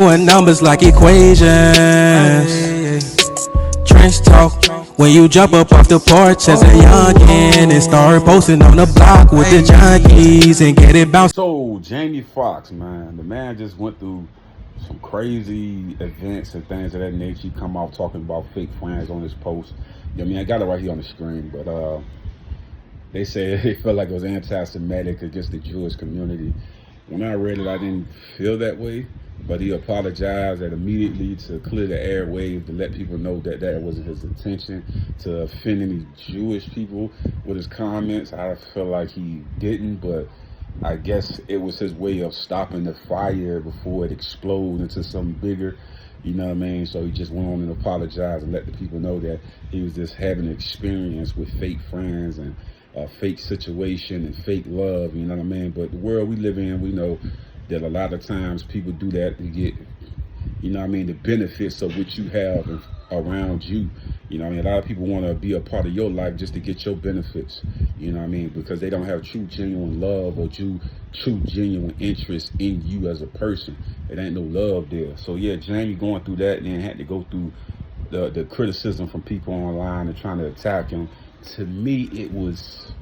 Doing numbers like equations. Trench talk. When you jump up off the porch as a youngin' and start posting on the block with the junkies and get it bounced. So, Jamie Foxx, man, the man just went through some crazy events and things of that nature. He come out talking about fake friends on his post. I mean, I got it right here on the screen, but they say they felt like it was anti-Semitic against the Jewish community. When I read it, I didn't feel that way, but he apologized immediately to clear the airwaves, to let people know that that wasn't his intention to offend any Jewish people with his comments. I feel like he didn't, but I guess it was his way of stopping the fire before it exploded into something bigger. You know what I mean? So he just went on and apologized and let the people know that he was just having an experience with fake friends and a fake situation and fake love, you know what I mean? But the world we live in, we know that a lot of times people do that to get, you know what I mean, the benefits of what you have around you. You know what I mean? A lot of people want to be a part of your life just to get your benefits, you know what I mean? Because they don't have true, genuine love or true, genuine interest in you as a person. It ain't no love there. So yeah, Jamie going through that and then had to go through the criticism from people online and trying to attack him. To me, it was,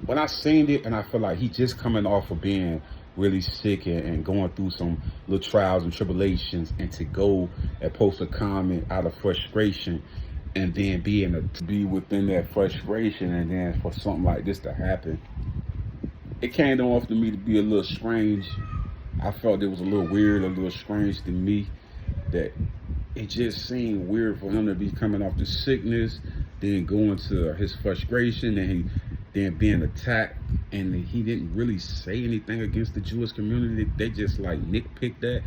when I seen it, and I feel like he just coming off of being really sick and going through some little trials and tribulations, and to go and post a comment out of frustration and then to be within that frustration and then for something like this to happen, it came off to me to be a little strange. I felt it was a little weird, a little strange to me, that it just seemed weird for him to be coming off the sickness, then going to his frustration, and then being attacked, and he didn't really say anything against the Jewish community. They just like nitpicked that.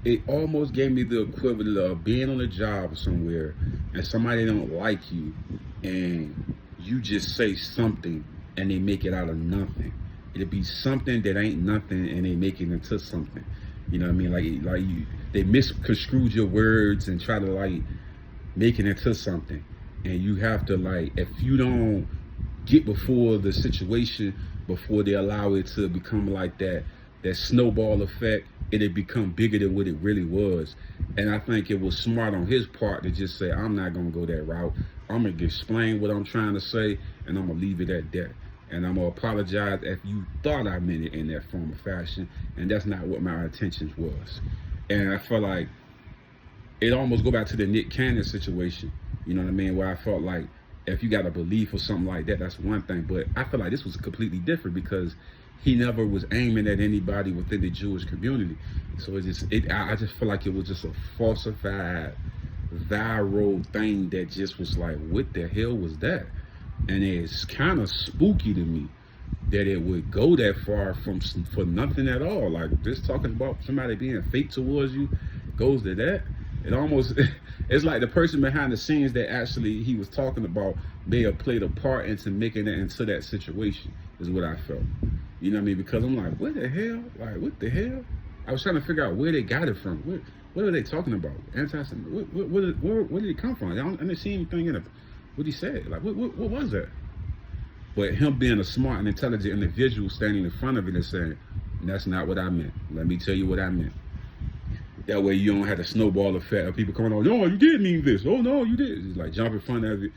It almost gave me the equivalent of being on a job somewhere and somebody don't like you, and you just say something and they make it out of nothing. It'd be something that ain't nothing and they make it into something. You know what I mean? Like they misconstrued your words and try to like make it into something. And you have to, like, if you don't get before the situation, before they allow it to become like that snowball effect, it'll become bigger than what it really was. And I think it was smart on his part to just say, I'm not gonna go that route. I'm gonna explain what I'm trying to say, and I'm gonna leave it at that. And I'm gonna apologize if you thought I meant it in that form of fashion, and that's not what my intentions was. And I feel like it almost go back to the Nick Cannon situation. You know what I mean? Where I felt like if you got a belief or something like that, that's one thing. But I feel like this was completely different because he never was aiming at anybody within the Jewish community. So I just feel like it was just a falsified, viral thing that just was like, what the hell was that? And it's kind of spooky to me that it would go that far for nothing at all. Like just talking about somebody being fake towards you goes to that. It almost, it's like the person behind the scenes that actually he was talking about may have played a part into making it into that situation, is what I felt. You know what I mean? Because I'm like, what the hell? Like, what the hell? I was trying to figure out where they got it from. What are they talking about? Anti-Semitic? Where did it come from? I didn't see anything in it. What he said? Like, what was that? But him being a smart and intelligent individual standing in front of it and saying, that's not what I meant. Let me tell you what I meant. That way you don't have the snowball effect of people coming on, oh, you did mean this. Oh, no, you did. It's like jump in front of it.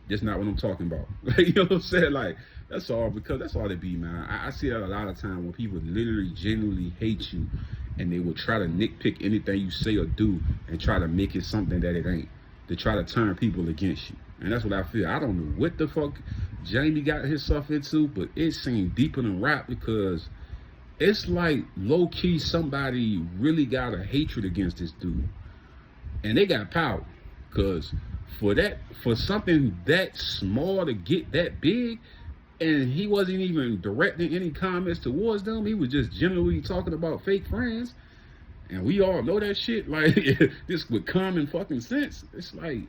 That's not what I'm talking about. You know what I'm saying? Like, that's all, because that's all it be, man. I see that a lot of time when people literally genuinely hate you and they will try to nitpick anything you say or do and try to make it something that it ain't, to try to turn people against you. And that's what I feel. I don't know what the fuck Jamie got himself into, but it seemed deeper than rap, because it's like low-key somebody really got a hatred against this dude. And they got power. Because for something that small to get that big, and he wasn't even directing any comments towards them, he was just generally talking about fake friends. And we all know that shit. Like, this with common fucking sense. It's like,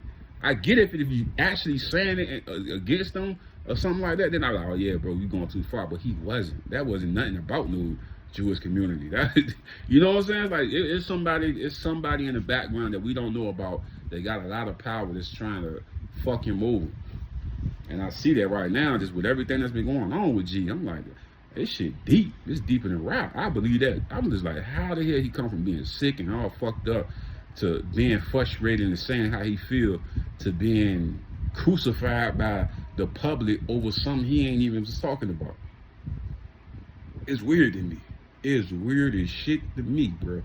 I get it if you actually saying it against them or something like that, then I'm like, oh yeah, bro, you going too far. But he wasn't. That wasn't nothing about no Jewish community. That, you know what I'm saying? Like, it's somebody in the background that we don't know about. They got a lot of power that's trying to fuck him over. And I see that right now, just with everything that's been going on with G. I'm like, This shit deep. It's deeper than rap. I believe that. I'm just like, how the hell he come from being sick and all fucked up to being frustrated and saying how he feel to being crucified by the public over something he ain't even was talking about. It's weird to me. It's weird as shit to me, bro.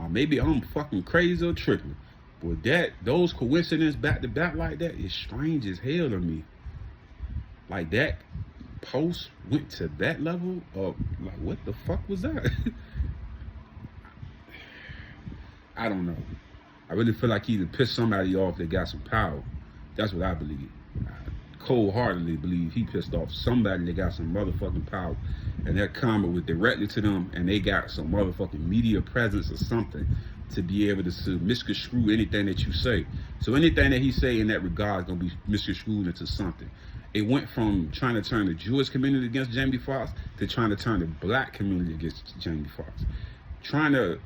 Maybe I'm fucking crazy or tripping, but those coincidences back to back like that is strange as hell to me. Like that post went to that level of like, what the fuck was that? I don't know. I really feel like he either pissed somebody off that got some power. That's what I believe. I cold-heartedly believe he pissed off somebody that got some motherfucking power, and that comment was directly to them, and they got some motherfucking media presence or something to be able to misconstrue anything that you say. So anything that he say in that regard is gonna be misconstrued into something. It went from trying to turn the Jewish community against Jamie Foxx to trying to turn the black community against Jamie Foxx. Trying to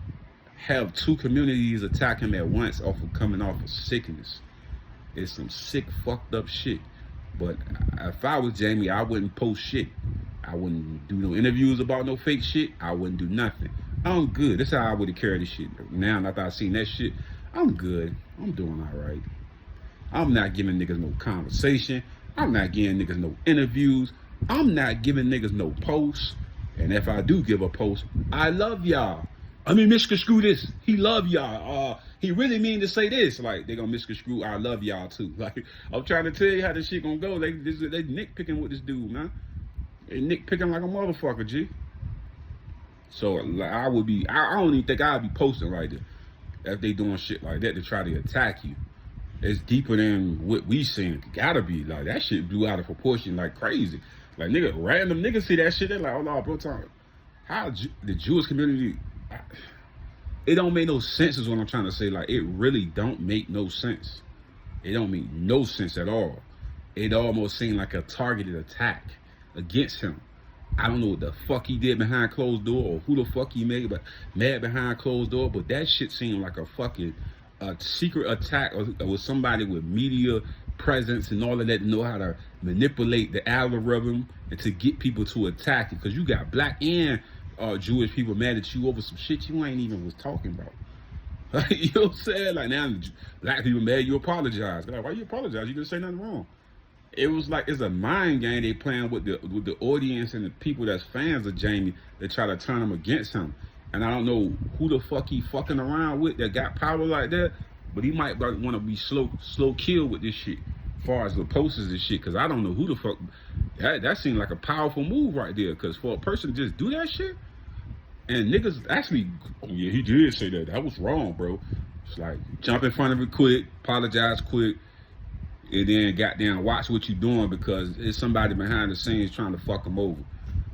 have two communities attack him at once off of coming off of sickness. It's some sick, fucked up shit. But if I was Jamie, I wouldn't post shit. I wouldn't do no interviews about no fake shit. I wouldn't do nothing. I'm good. That's how I would have carried this shit. Now, after I seen that shit, I'm good. I'm doing all right. I'm not giving niggas no conversation. I'm not giving niggas no interviews. I'm not giving niggas no posts. And if I do give a post, I love y'all. I mean, misconstrue this. He love y'all. He really mean to say this. Like, they gonna misconstrue I love y'all too. Like, I'm trying to tell you how this shit gonna go. They nitpicking with this dude, man. They nitpicking like a motherfucker, G. So like, I don't even think I'd be posting right there if they doing shit like that to try to attack you. It's deeper than what we seen. Gotta be. Like, that shit blew out of proportion like crazy. Like, random niggas see that shit, they're like, oh no, bro, time. How the Jewish community, it don't make no sense is what I'm trying to say. Like, it really don't make no sense. It don't make no sense at all. It almost seemed like a targeted attack against him. I don't know what the fuck he did behind closed door or who the fuck he made mad behind closed door, but that shit seemed like a fucking secret attack or somebody with media presence and all of that to know how to manipulate the algorithm and to get people to attack it. Because you got black and Jewish people mad at you over some shit you ain't even was talking about. You know what I'm saying? Like, now black people mad, you apologize. They're like, why you apologize? You didn't say nothing wrong. It was like, it's a mind game they playing with the audience and the people that's fans of Jamie. They try to turn them against him. And I don't know who the fuck he fucking around with that got power like that, but he might want to be slow kill with this shit as far as the posters and shit, because I don't know who the fuck. That seemed like a powerful move right there, because for a person to just do that shit, and niggas actually, oh yeah, he did say that. That was wrong, bro. It's like, jump in front of it quick, apologize quick, and then goddamn watch what you doing, because it's somebody behind the scenes trying to fuck him over.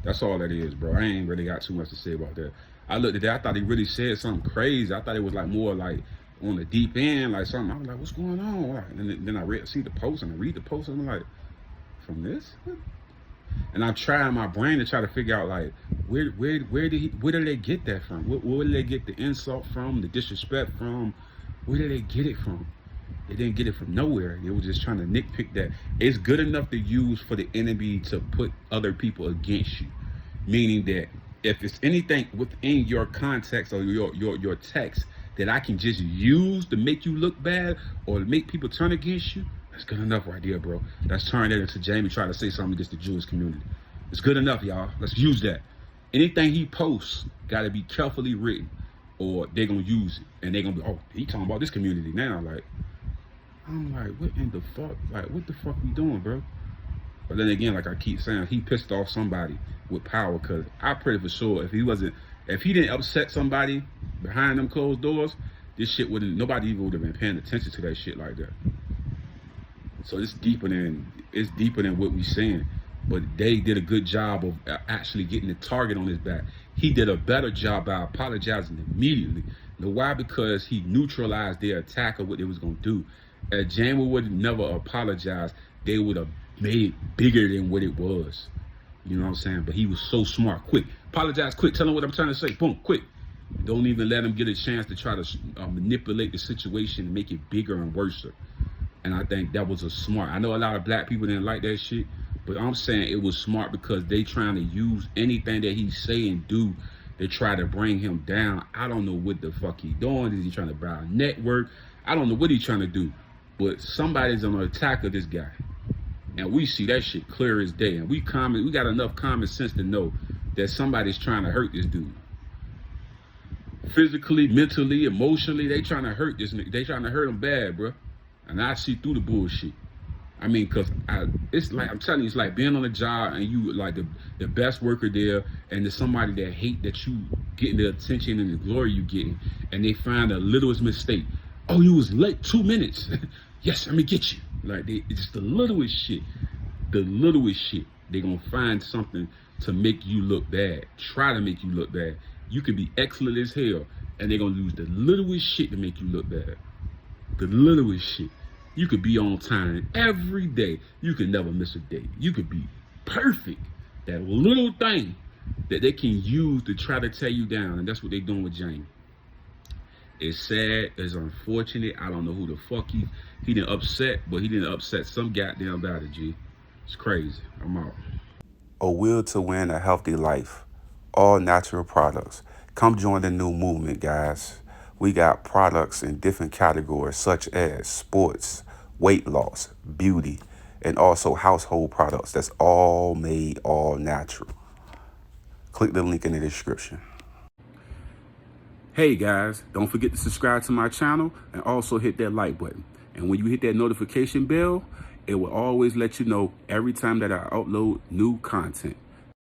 That's all that is, bro. I ain't really got too much to say about that. I looked at that, I thought he really said something crazy. I thought it was like more like on the deep end, like something. I was like, what's going on? Like, and then I see the post and I read the post and I'm like, from this? And I'm trying my brain to try to figure out like, where did they get that from? Where did they get the insult from, the disrespect from? Where did they get it from? They didn't get it from nowhere. They were just trying to nitpick that. It's good enough to use for the enemy to put other people against you. Meaning that if it's anything within your context or your text that I can just use to make you look bad or to make people turn against you, that's good enough right there, bro. Let's turn that into Jamie trying to say something against the Jewish community. It's good enough, y'all. Let's use that. Anything he posts got to be carefully written or they're going to use it. And they're going to be, oh, he talking about this community now. Like, I'm like, what in the fuck? Like, what the fuck we doing, bro? But then again, like I keep saying, he pissed off somebody with power, because I pretty for sure if he didn't upset somebody behind them closed doors, this shit nobody even would have been paying attention to that shit like that. So it's deeper than what we saying. But they did a good job of actually getting the target on his back. He did a better job by apologizing immediately. You know why? Because he neutralized their attack of what they was gonna do. If Jamie would never apologize, they would have made it bigger than what it was. You know what I'm saying? But he was so smart. Quick. Apologize quick. Tell him what I'm trying to say. Boom. Quick. Don't even let him get a chance to try to manipulate the situation and make it bigger and worse. And I think that was a smart. I know a lot of black people didn't like that shit, But I'm saying it was smart because they trying to use anything that he say and do to try to bring him down. I don't know what the fuck he doing. Is he trying to buy a network? I don't know what he's trying to do. But somebody's on the attack of this guy. And we see that shit clear as day. And we got enough common sense to know that somebody's trying to hurt this dude. Physically, mentally, emotionally, they trying to hurt this nigga. They trying to hurt him bad, bro. And I see through the bullshit. I mean, cause it's like, I'm telling you, it's like being on a job and you like the best worker there, and there's somebody that hate that you getting the attention and the glory you getting, and they find the littlest mistake. Oh, you was late 2 minutes. Yes, let me get you. Like it's the littlest shit. The littlest shit. They gonna find something to make you look bad. Try to make you look bad. You can be excellent as hell, and they're gonna use the littlest shit to make you look bad. The littlest shit. You could be on time every day. You could never miss a day. You could be perfect. That little thing that they can use to try to tear you down, and that's what they're doing with James. It's sad. It's unfortunate. I don't know who the fuck he didn't upset, but he didn't upset some goddamn body, G. It's crazy. I'm out. A will to win a healthy life. All natural products. Come join the new movement, guys. We got products in different categories such as sports, weight loss, beauty, and also household products that's all made all natural. Click the link in the description. Hey guys, don't forget to subscribe to my channel and also hit that like button. And when you hit that notification bell, it will always let you know every time that I upload new content.